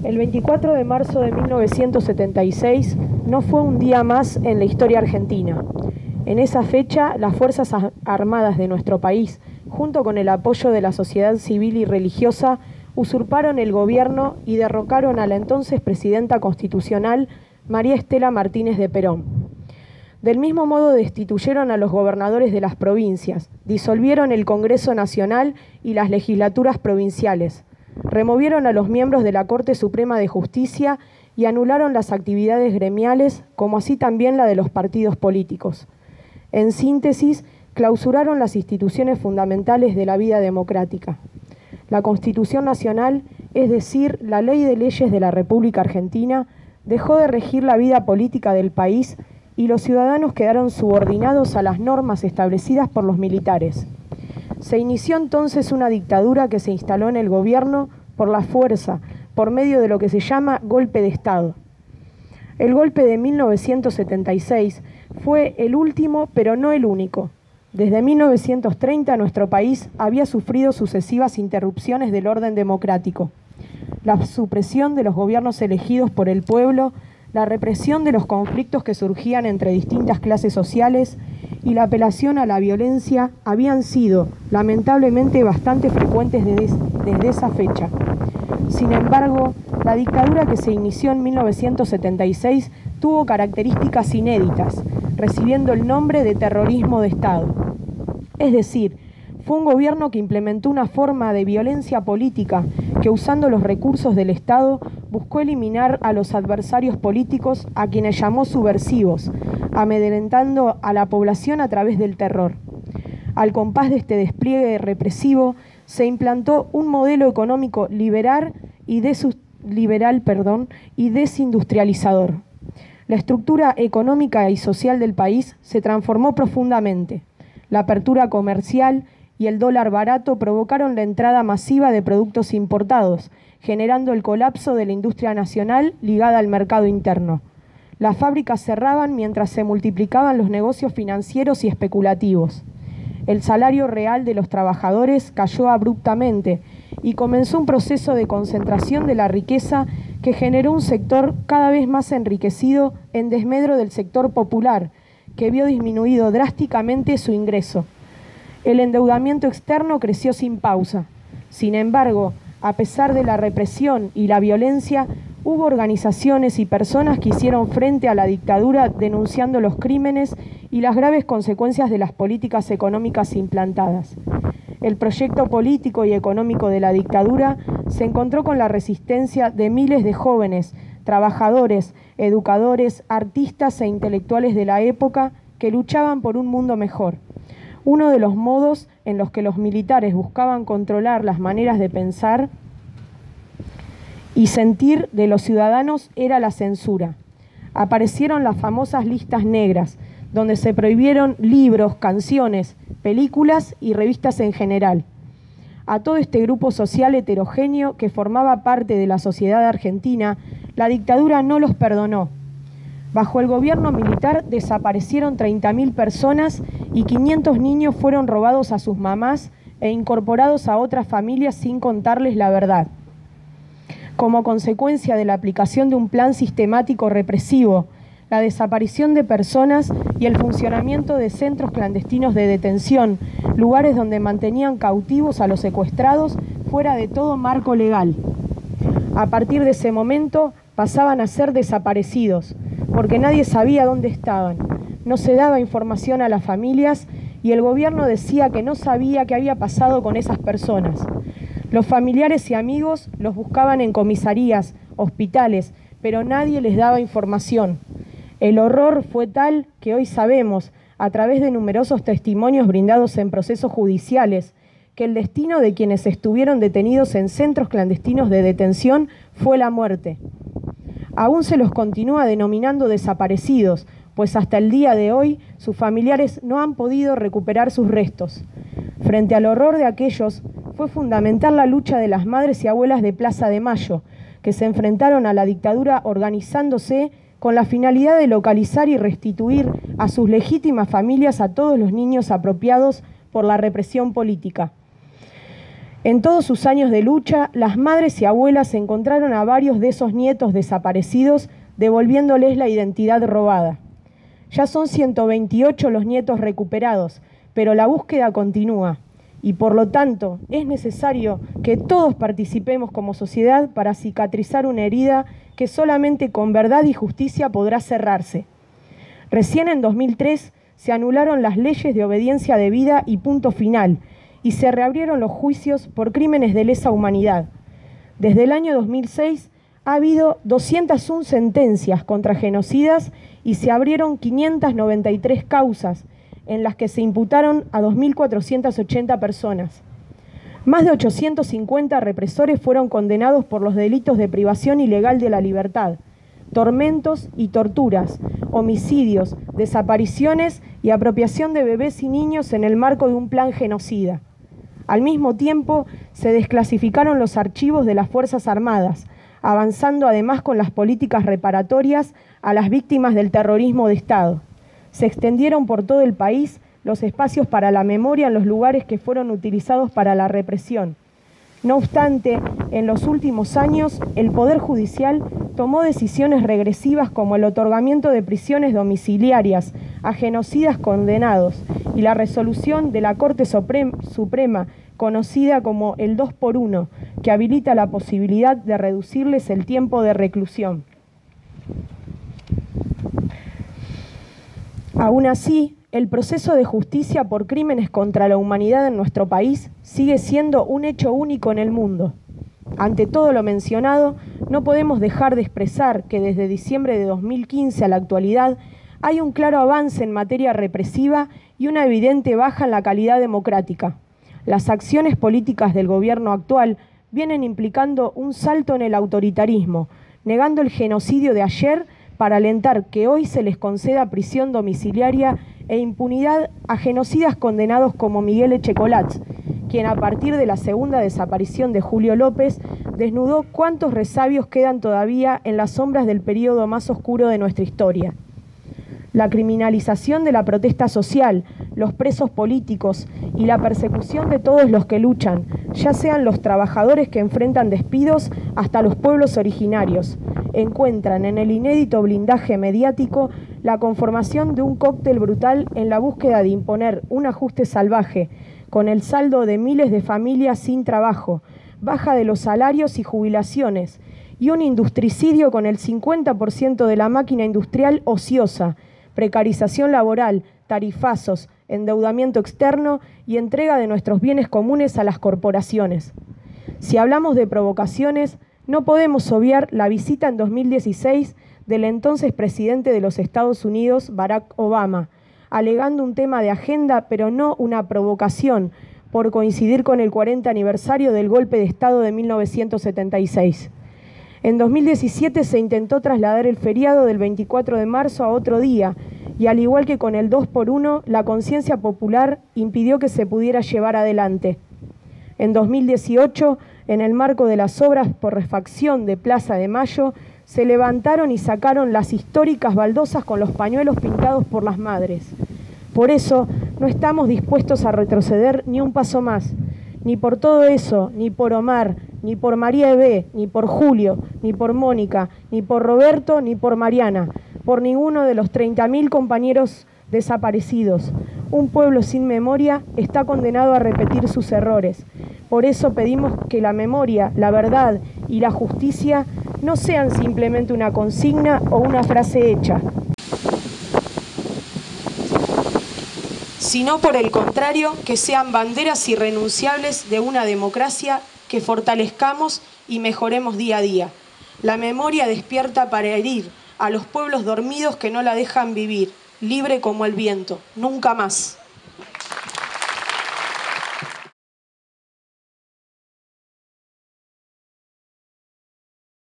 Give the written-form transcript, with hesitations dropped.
El 24 de marzo de 1976 no fue un día más en la historia argentina. En esa fecha, las Fuerzas Armadas de nuestro país, junto con el apoyo de la sociedad civil y religiosa, usurparon el gobierno y derrocaron a la entonces presidenta constitucional María Estela Martínez de Perón. Del mismo modo destituyeron a los gobernadores de las provincias, disolvieron el Congreso Nacional y las legislaturas provinciales, removieron a los miembros de la Corte Suprema de Justicia y anularon las actividades gremiales, como así también la de los partidos políticos. En síntesis, clausuraron las instituciones fundamentales de la vida democrática. La Constitución Nacional, es decir, la Ley de Leyes de la República Argentina, dejó de regir la vida política del país y los ciudadanos quedaron subordinados a las normas establecidas por los militares. Se inició entonces una dictadura que se instaló en el gobierno por la fuerza, por medio de lo que se llama golpe de Estado. El golpe de 1976 fue el último, pero no el único. Desde 1930 nuestro país había sufrido sucesivas interrupciones del orden democrático. La supresión de los gobiernos elegidos por el pueblo, la represión de los conflictos que surgían entre distintas clases sociales y la apelación a la violencia habían sido, lamentablemente, bastante frecuentes desde esa fecha. Sin embargo, la dictadura que se inició en 1976 tuvo características inéditas, recibiendo el nombre de terrorismo de Estado. Es decir, fue un gobierno que implementó una forma de violencia política que, usando los recursos del Estado, buscó eliminar a los adversarios políticos, a quienes llamó subversivos, amedrentando a la población a través del terror. Al compás de este despliegue represivo, se implantó un modelo económico liberal y desindustrializador. La estructura económica y social del país se transformó profundamente. La apertura comercial y el dólar barato provocaron la entrada masiva de productos importados, generando el colapso de la industria nacional ligada al mercado interno. Las fábricas cerraban mientras se multiplicaban los negocios financieros y especulativos. El salario real de los trabajadores cayó abruptamente y comenzó un proceso de concentración de la riqueza que generó un sector cada vez más enriquecido en desmedro del sector popular, que vio disminuido drásticamente su ingreso. El endeudamiento externo creció sin pausa. Sin embargo, a pesar de la represión y la violencia, hubo organizaciones y personas que hicieron frente a la dictadura denunciando los crímenes y las graves consecuencias de las políticas económicas implantadas. El proyecto político y económico de la dictadura se encontró con la resistencia de miles de jóvenes, trabajadores, educadores, artistas e intelectuales de la época que luchaban por un mundo mejor. Uno de los modos en los que los militares buscaban controlar las maneras de pensar y sentir de los ciudadanos era la censura. Aparecieron las famosas listas negras, donde se prohibieron libros, canciones, películas y revistas en general. A todo este grupo social heterogéneo que formaba parte de la sociedad argentina, la dictadura no los perdonó. Bajo el gobierno militar desaparecieron 30.000 personas y 500 niños fueron robados a sus mamás e incorporados a otras familias sin contarles la verdad. Como consecuencia de la aplicación de un plan sistemático represivo, la desaparición de personas y el funcionamiento de centros clandestinos de detención, lugares donde mantenían cautivos a los secuestrados fuera de todo marco legal. A partir de ese momento pasaban a ser desaparecidos, porque nadie sabía dónde estaban, no se daba información a las familias y el gobierno decía que no sabía qué había pasado con esas personas. Los familiares y amigos los buscaban en comisarías, hospitales, pero nadie les daba información. El horror fue tal que hoy sabemos, a través de numerosos testimonios brindados en procesos judiciales, que el destino de quienes estuvieron detenidos en centros clandestinos de detención fue la muerte. Aún se los continúa denominando desaparecidos, pues hasta el día de hoy sus familiares no han podido recuperar sus restos. Frente al horror de aquellos, fue fundamental la lucha de las madres y abuelas de Plaza de Mayo, que se enfrentaron a la dictadura organizándose con la finalidad de localizar y restituir a sus legítimas familias a todos los niños apropiados por la represión política. En todos sus años de lucha, las madres y abuelas encontraron a varios de esos nietos desaparecidos, devolviéndoles la identidad robada. Ya son 128 los nietos recuperados, pero la búsqueda continúa y por lo tanto es necesario que todos participemos como sociedad para cicatrizar una herida que solamente con verdad y justicia podrá cerrarse. Recién en 2003 se anularon las leyes de obediencia debida y punto final y se reabrieron los juicios por crímenes de lesa humanidad. Desde el año 2006 ha habido 201 sentencias contra genocidas y se abrieron 593 causas en las que se imputaron a 2.480 personas. Más de 850 represores fueron condenados por los delitos de privación ilegal de la libertad, tormentos y torturas, homicidios, desapariciones y apropiación de bebés y niños en el marco de un plan genocida. Al mismo tiempo, se desclasificaron los archivos de las Fuerzas Armadas, avanzando además con las políticas reparatorias a las víctimas del terrorismo de Estado. Se extendieron por todo el país los espacios para la memoria en los lugares que fueron utilizados para la represión. No obstante, en los últimos años, el Poder Judicial tomó decisiones regresivas como el otorgamiento de prisiones domiciliarias a genocidas condenados y la resolución de la Corte Suprema, conocida como el 2x1, que habilita la posibilidad de reducirles el tiempo de reclusión. Aún así, el proceso de justicia por crímenes contra la humanidad en nuestro país sigue siendo un hecho único en el mundo. Ante todo lo mencionado, no podemos dejar de expresar que desde diciembre de 2015 a la actualidad hay un claro avance en materia represiva y una evidente baja en la calidad democrática. Las acciones políticas del gobierno actual vienen implicando un salto en el autoritarismo, negando el genocidio de ayer para alentar que hoy se les conceda prisión domiciliaria e impunidad a genocidas condenados como Miguel Echecolatz, quien a partir de la segunda desaparición de Julio López desnudó cuántos resabios quedan todavía en las sombras del período más oscuro de nuestra historia. La criminalización de la protesta social, los presos políticos y la persecución de todos los que luchan, ya sean los trabajadores que enfrentan despidos hasta los pueblos originarios, encuentran en el inédito blindaje mediático la conformación de un cóctel brutal en la búsqueda de imponer un ajuste salvaje, con el saldo de miles de familias sin trabajo, baja de los salarios y jubilaciones, y un industricidio con el 50% de la máquina industrial ociosa, precarización laboral, tarifazos, endeudamiento externo y entrega de nuestros bienes comunes a las corporaciones. Si hablamos de provocaciones, no podemos obviar la visita en 2016 del entonces presidente de los Estados Unidos, Barack Obama, alegando un tema de agenda, pero no una provocación, por coincidir con el 40 aniversario del golpe de Estado de 1976. En 2017 se intentó trasladar el feriado del 24 de marzo a otro día, y al igual que con el 2x1, la conciencia popular impidió que se pudiera llevar adelante. En 2018, en el marco de las obras por refacción de Plaza de Mayo, se levantaron y sacaron las históricas baldosas con los pañuelos pintados por las madres. Por eso, no estamos dispuestos a retroceder ni un paso más, ni por todo eso, ni por Omar, ni por María Ebe, ni por Julio, ni por Mónica, ni por Roberto, ni por Mariana, por ninguno de los 30.000 compañeros desaparecidos. Un pueblo sin memoria está condenado a repetir sus errores. Por eso pedimos que la memoria, la verdad y la justicia no sean simplemente una consigna o una frase hecha, sino por el contrario, que sean banderas irrenunciables de una democracia que fortalezcamos y mejoremos día a día. La memoria despierta para herir a los pueblos dormidos que no la dejan vivir, libre como el viento, nunca más.